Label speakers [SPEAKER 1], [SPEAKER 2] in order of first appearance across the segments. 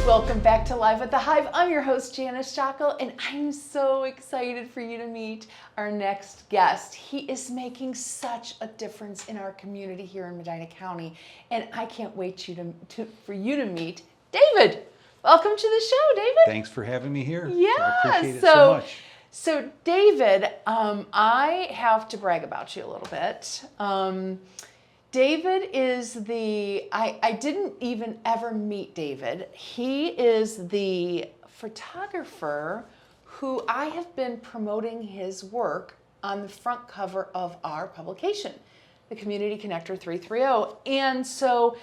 [SPEAKER 1] Welcome back to Live at the Hive. I'm your host, Janice Jokkel, and I'm so excited for you to meet our next guest. He is making such a difference in our community here in Medina County, and I can't wait for you to meet David. Welcome to the show, David.
[SPEAKER 2] Thanks for having me here.
[SPEAKER 1] Yeah,
[SPEAKER 2] I appreciate it so much.
[SPEAKER 1] So David, I have to brag about you a little bit. David is I didn't even ever meet David. He is the photographer who I have been promoting his work on the front cover of our publication, the Community Connector 330. And so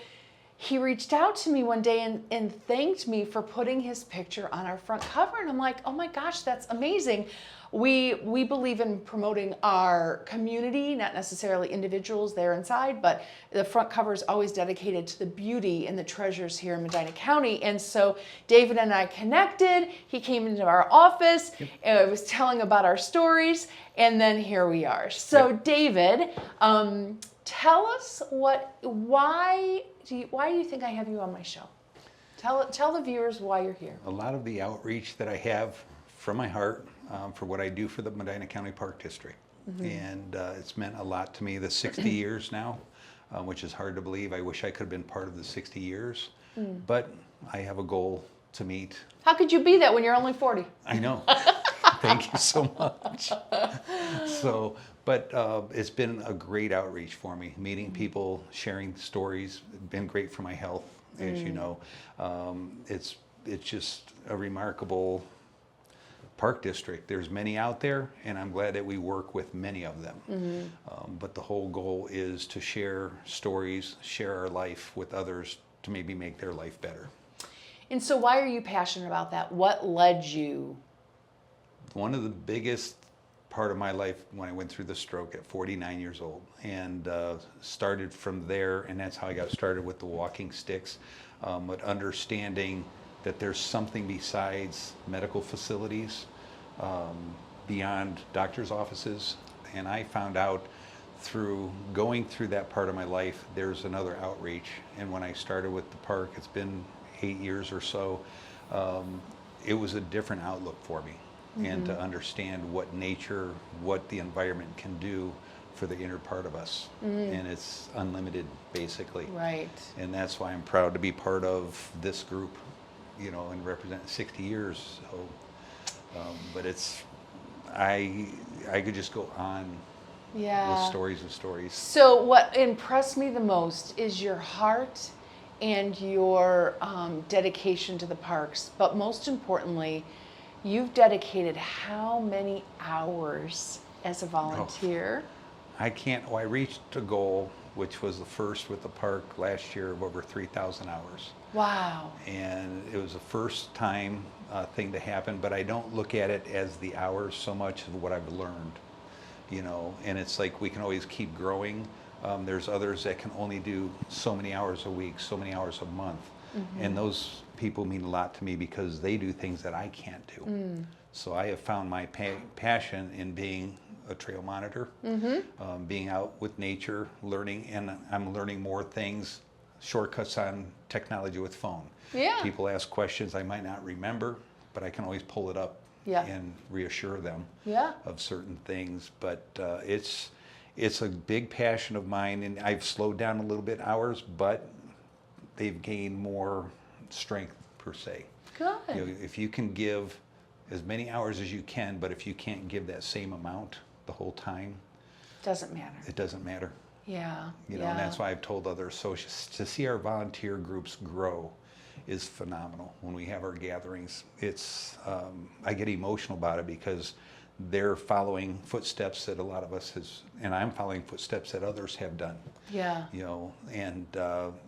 [SPEAKER 1] he reached out to me one day and thanked me for putting his picture on our front cover. And I'm like, oh my gosh, that's amazing. We believe in promoting our community, not necessarily individuals there inside, but the front cover is always dedicated to the beauty and the treasures here in Medina County. And so David and I connected. He came into our office and was telling about our stories, and then here we are. So David, tell us why do you think I have you on my show? Tell the viewers why you're here.
[SPEAKER 2] A lot of the outreach that I have from my heart for what I do for the Medina County Park District. And it's meant a lot to me, the 60 years now, which is hard to believe. I wish I could have been part of the 60 years, but I have a goal to meet.
[SPEAKER 1] How could you be that when you're only 40?
[SPEAKER 2] I know. Thank you so much. But it's been a great outreach for me, meeting people, sharing stories. It's been great for my health, as you know. It's just a remarkable park district. There's many out there, and I'm glad that we work with many of them. But the whole goal is to share stories, share our life with others to maybe make their life better.
[SPEAKER 1] And so why are you passionate about that? What led you?
[SPEAKER 2] One of the biggest part of my life when I went through the stroke at 49 years old, and started from there, and that's how I got started with the walking sticks, but understanding that there's something besides medical facilities, beyond doctor's offices. And I found out through going through that part of my life, there's another outreach. And when I started with the park, it's been 8 years or so, it was a different outlook for me. And to understand what nature, what the environment can do for the inner part of us. And it's unlimited, basically.
[SPEAKER 1] Right.
[SPEAKER 2] And that's why I'm proud to be part of this group, you know, and represent 60 years. So, but it's, I could just go on with stories and stories.
[SPEAKER 1] So what impressed me the most is your heart and your dedication to the parks, but most importantly, you've dedicated how many hours as a volunteer?
[SPEAKER 2] I reached a goal, which was the first with the park last year, of over 3,000 hours.
[SPEAKER 1] Wow.
[SPEAKER 2] And it was a first time thing to happen, but I don't look at it as the hours so much as what I've learned, you know, and it's like we can always keep growing. There's others that can only do so many hours a week, so many hours a month. And those people mean a lot to me because they do things that I can't do. So I have found my passion in being a trail monitor, being out with nature, learning, and I'm learning more things, shortcuts on technology with phone.
[SPEAKER 1] Yeah.
[SPEAKER 2] People ask questions I might not remember, but I can always pull it up and reassure them of certain things. But it's a big passion of mine, and I've slowed down a little bit hours, but they've gained more strength per se.
[SPEAKER 1] Good.
[SPEAKER 2] You know, if you can give as many hours as you can, but if you can't give that same amount the whole time,
[SPEAKER 1] doesn't matter.
[SPEAKER 2] It doesn't matter.
[SPEAKER 1] Yeah.
[SPEAKER 2] You know, and that's why I've told other associates to see our volunteer groups grow is phenomenal. When we have our gatherings, it's I get emotional about it because they're following footsteps that a lot of us has, and I'm following footsteps that others have done.
[SPEAKER 1] Yeah.
[SPEAKER 2] You know, and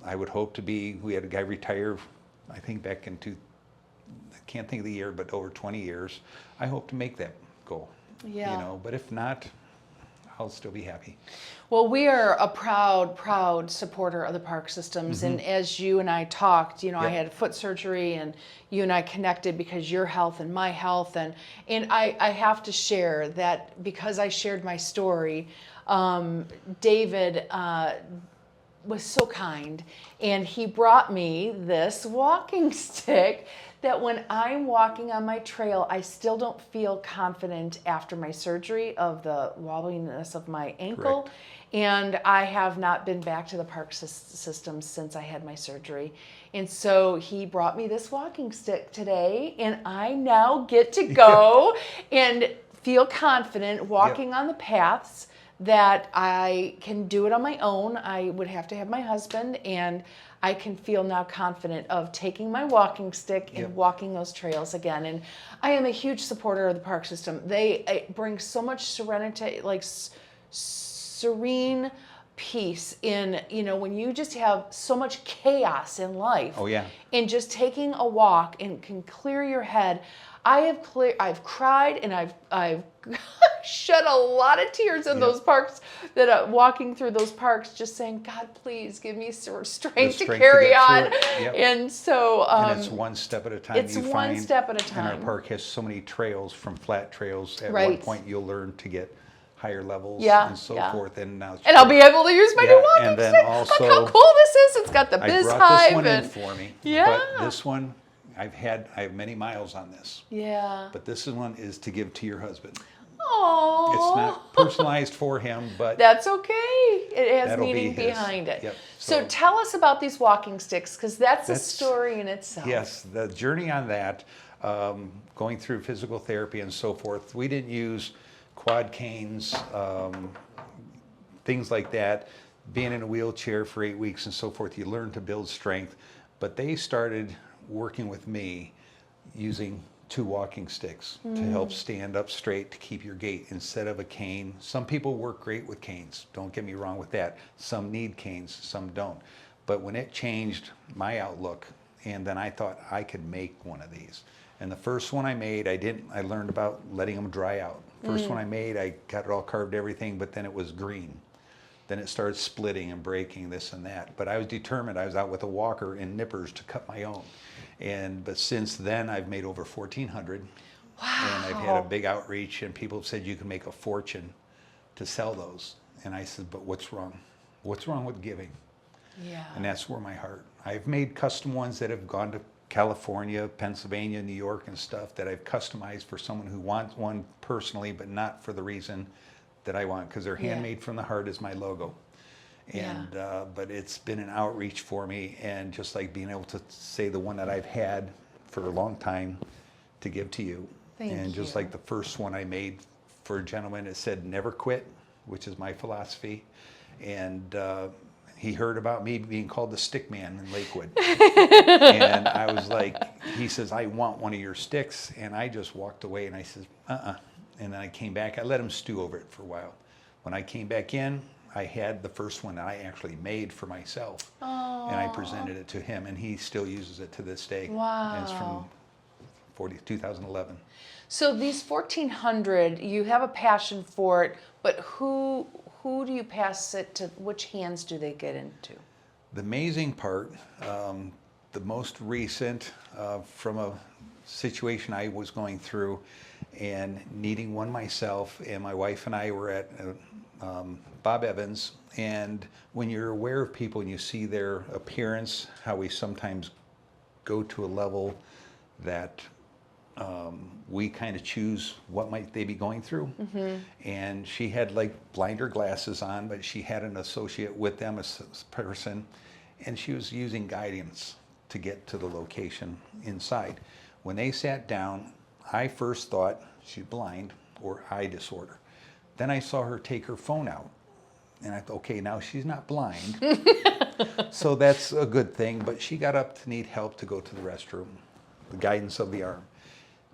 [SPEAKER 2] I would hope to be, we had a guy retire, I think back in I can't think of the year, but over 20 years. I hope to make that goal.
[SPEAKER 1] Yeah.
[SPEAKER 2] You know, but if not, I'll still be happy.
[SPEAKER 1] Well, we are a proud supporter of the park systems. And as you and I talked, you know, I had foot surgery, and you and I connected because your health and my health. And I have to share that because I shared my story, David was so kind, and he brought me this walking stick that when I'm walking on my trail, I still don't feel confident after my surgery of the wobbliness of my ankle.
[SPEAKER 2] Correct.
[SPEAKER 1] And I have not been back to the park system since I had my surgery. And so he brought me this walking stick today, and I now get to go and feel confident walking on the paths that I can do it on my own. I would have to have my husband, and I can feel now confident of taking my walking stick and walking those trails again. And I am a huge supporter of the park system. It brings so much serenity, like serene peace in, when you just have so much chaos in life.
[SPEAKER 2] Oh yeah.
[SPEAKER 1] And just taking a walk and can clear your head. I've cried, and I've shed a lot of tears in those parks, walking through those parks, just saying, God, please give me strength to carry on. And so,
[SPEAKER 2] and it's one step at a time.
[SPEAKER 1] It's one step at a time.
[SPEAKER 2] And our park has so many trails, from flat trails. At one point, you'll learn to get higher levels and so forth. And now,
[SPEAKER 1] I'll be able to use my new walking
[SPEAKER 2] and then
[SPEAKER 1] stick.
[SPEAKER 2] Also,
[SPEAKER 1] look how cool this is! It's got the Biz
[SPEAKER 2] I brought
[SPEAKER 1] Hive
[SPEAKER 2] this one in for me. But this one, I have many miles on this.
[SPEAKER 1] Yeah.
[SPEAKER 2] But this one is to give to your husband.
[SPEAKER 1] Oh.
[SPEAKER 2] It's not personalized for him, but
[SPEAKER 1] that's okay. It has meaning behind it.
[SPEAKER 2] Yep.
[SPEAKER 1] So tell us about these walking sticks, because that's a story in itself.
[SPEAKER 2] Yes, the journey on that, going through physical therapy and so forth. We didn't use quad canes, things like that. Being in a wheelchair for 8 weeks and so forth, you learn to build strength. But they started working with me using 2 walking sticks to help stand up straight, to keep your gait instead of a cane. Some people work great with canes, don't get me wrong with that. Some need canes, some don't. But when it changed my outlook, and then I thought I could make one of these. And the first one I made, I learned about letting them dry out. First one I made, I got it all carved, everything, but then it was green. Then it started splitting and breaking, this and that. But I was determined. I was out with a walker and nippers to cut my own. But since then, I've made over 1,400.
[SPEAKER 1] Wow.
[SPEAKER 2] And I've had a big outreach, and people have said you can make a fortune to sell those. And I said, but what's wrong? What's wrong with giving?
[SPEAKER 1] Yeah.
[SPEAKER 2] And that's where my heart. I've made custom ones that have gone to California, Pennsylvania, New York and stuff, that I've customized for someone who wants one personally, but not for the reason that I want, because they're handmade from the heart is my logo. And but it's been an outreach for me, and just like being able to say the one that I've had for a long time to give to you. And just like the first one I made for a gentleman, it said never quit, which is my philosophy. And he heard about me being called the stick man in Lakewood. And I was like, he says, I want one of your sticks. And I just walked away, and I said, And then I came back. I let him stew over it for a while. When I came back in, I had the first one that I actually made for myself. And I presented it to him, and he still uses it to this day.
[SPEAKER 1] Wow.
[SPEAKER 2] And it's from 2011.
[SPEAKER 1] So these 1,400, you have a passion for it, but who do you pass it to? Which hands do they get into?
[SPEAKER 2] The amazing part, the most recent, from a situation I was going through and needing one myself, and my wife and I were at Bob Evans, and when you're aware of people and you see their appearance, how we sometimes go to a level that we kind of choose what might they be going through. And she had like blinder glasses on, but she had an associate with them, a person, and she was using guidance to get to the location inside. When they sat down, I first thought she's blind or eye disorder. Then I saw her take her phone out, and I thought, okay, now she's not blind, so that's a good thing. But she got up to need help to go to the restroom, the guidance of the arm.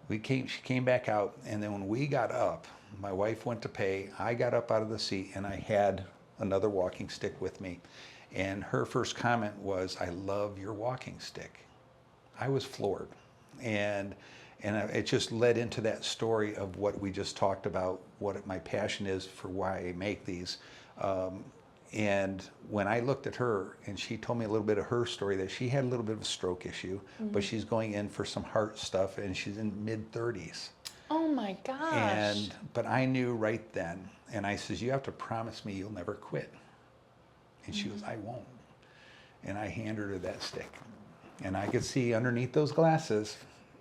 [SPEAKER 2] She came back out, and then when we got up, my wife went to pay. I got up out of the seat, and I had another walking stick with me. And her first comment was, I love your walking stick. I was floored. And it just led into that story of what we just talked about, what my passion is for why I make these. And when I looked at her, and she told me a little bit of her story, that she had a little bit of a stroke issue, but she's going in for some heart stuff, and she's in mid-30s.
[SPEAKER 1] Oh my gosh.
[SPEAKER 2] But I knew right then, and I says, you have to promise me you'll never quit. And she goes, I won't. And I handed her that stick. And I could see underneath those glasses,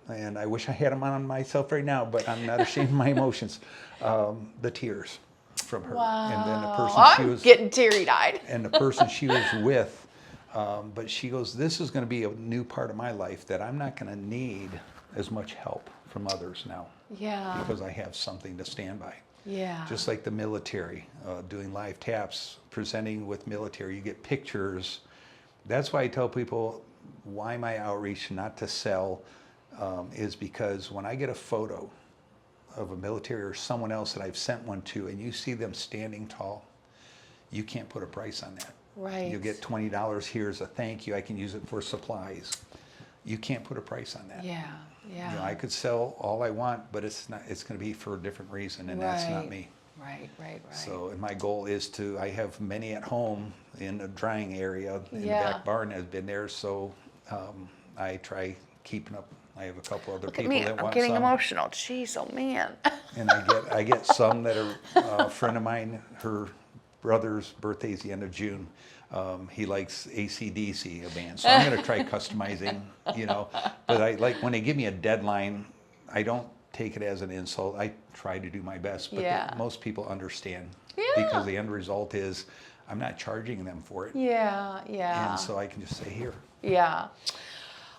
[SPEAKER 2] and I wish I had them on myself right now, but I'm not ashamed of my emotions, the tears from her.
[SPEAKER 1] Wow.
[SPEAKER 2] And then the person
[SPEAKER 1] I'm getting teary-eyed.
[SPEAKER 2] and the person she was with, but she goes, this is going to be a new part of my life that I'm not going to need as much help from others now.
[SPEAKER 1] Yeah.
[SPEAKER 2] Because I have something to stand by.
[SPEAKER 1] Yeah.
[SPEAKER 2] Just like the military, doing live taps, presenting with military, you get pictures. That's why I tell people why my outreach, not to sell, is because when I get a photo of a military or someone else that I've sent one to, and you see them standing tall, you can't put a price on that.
[SPEAKER 1] Right.
[SPEAKER 2] You'll get $20 here as a thank you. I can use it for supplies. You can't put a price on that.
[SPEAKER 1] Yeah. Yeah.
[SPEAKER 2] You know, I could sell all I want, but it's not. It's going to be for a different reason, and that's not me.
[SPEAKER 1] Right.
[SPEAKER 2] So, and my goal is to. I have many at home in the drying area. In the
[SPEAKER 1] Yeah.
[SPEAKER 2] back barn has been there, so I try keeping up. I have a couple other
[SPEAKER 1] Look at
[SPEAKER 2] people
[SPEAKER 1] me.
[SPEAKER 2] that
[SPEAKER 1] I'm
[SPEAKER 2] want
[SPEAKER 1] getting
[SPEAKER 2] some,
[SPEAKER 1] emotional. Jeez, oh man.
[SPEAKER 2] and I get some that are a friend of mine. Her brother's birthday's the end of June. He likes AC/DC, a band, so I'm going to try customizing, you know. But I like when they give me a deadline, I don't take it as an insult. I try to do my best, but
[SPEAKER 1] Yeah.
[SPEAKER 2] most people understand
[SPEAKER 1] Yeah.
[SPEAKER 2] because the end result is I'm not charging them for it,
[SPEAKER 1] Yeah.
[SPEAKER 2] and so I can just say here.
[SPEAKER 1] Yeah.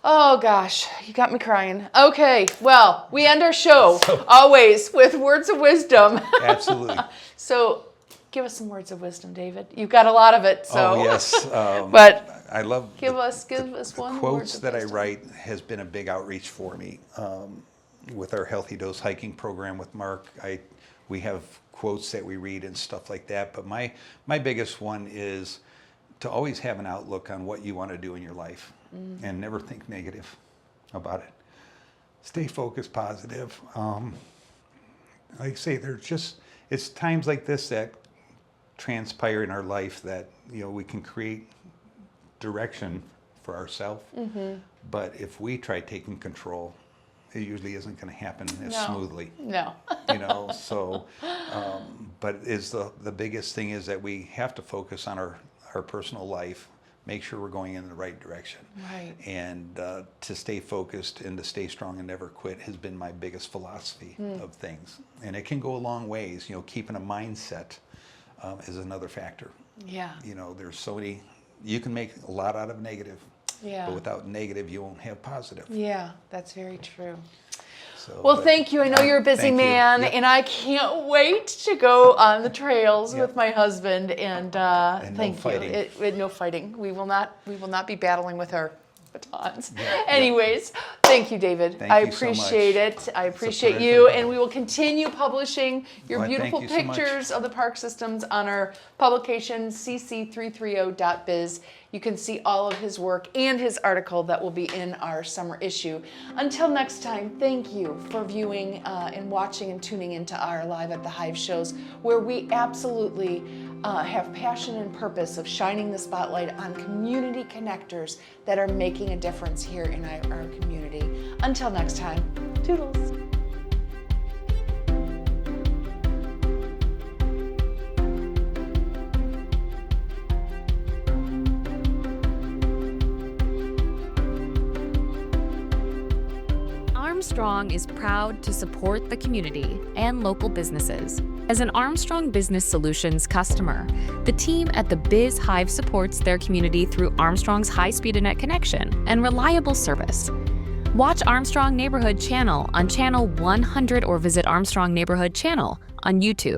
[SPEAKER 1] Oh gosh, you got me crying. Okay, well, we end our show always with words of wisdom.
[SPEAKER 2] Absolutely.
[SPEAKER 1] So, give us some words of wisdom, David. You've got a lot of it. So.
[SPEAKER 2] Oh yes.
[SPEAKER 1] But
[SPEAKER 2] I love
[SPEAKER 1] give us
[SPEAKER 2] the
[SPEAKER 1] one.
[SPEAKER 2] quotes
[SPEAKER 1] word of
[SPEAKER 2] that I
[SPEAKER 1] wisdom.
[SPEAKER 2] write has been a big outreach for me. With our Healthy Dose hiking program with Mark, we have quotes that we read and stuff like that. But my biggest one is to always have an outlook on what you want to do in your life, and never think negative about it. Stay focused, positive. Like I say, it's times like this that transpire in our life that we can create direction for ourselves. But if we try taking control, it usually isn't going to happen as smoothly.
[SPEAKER 1] No.
[SPEAKER 2] So but the biggest thing is that we have to focus on our personal life, make sure we're going in the right direction.
[SPEAKER 1] Right.
[SPEAKER 2] And to stay focused and to stay strong and never quit has been my biggest philosophy of things. And it can go a long ways. Keeping a mindset is another factor.
[SPEAKER 1] Yeah.
[SPEAKER 2] There's so many, you can make a lot out of negative,
[SPEAKER 1] Yeah.
[SPEAKER 2] but without negative, you won't have positive.
[SPEAKER 1] Yeah, that's very true.
[SPEAKER 2] So,
[SPEAKER 1] Well, thank you. I know you're a busy
[SPEAKER 2] thank you.
[SPEAKER 1] man,
[SPEAKER 2] Yep.
[SPEAKER 1] and I can't wait to go on the trails
[SPEAKER 2] Yep.
[SPEAKER 1] with my husband. And
[SPEAKER 2] no
[SPEAKER 1] thank
[SPEAKER 2] fighting.
[SPEAKER 1] you. No fighting. We will not be battling with our batons.
[SPEAKER 2] Yeah,
[SPEAKER 1] Anyways, thank you, David.
[SPEAKER 2] Thank
[SPEAKER 1] I
[SPEAKER 2] you so much.
[SPEAKER 1] appreciate it. I appreciate
[SPEAKER 2] pleasure.
[SPEAKER 1] you, and we will continue publishing your
[SPEAKER 2] Well, thank
[SPEAKER 1] beautiful
[SPEAKER 2] you so much.
[SPEAKER 1] pictures of the park systems on our publication cc330.biz. You can see all of his work and his article that will be in our summer issue. Until next time, thank you for viewing and watching and tuning into our Live at the Hive shows, where we absolutely have passion and purpose of shining the spotlight on community connectors that are making a difference here in our community. Until next time, toodles.
[SPEAKER 3] Armstrong is proud to support the community and local businesses. As an Armstrong Business Solutions customer, the team at the Biz Hive supports their community through Armstrong's high-speed internet connection and reliable service. Watch Armstrong Neighborhood Channel on Channel 100 or visit Armstrong Neighborhood Channel on YouTube.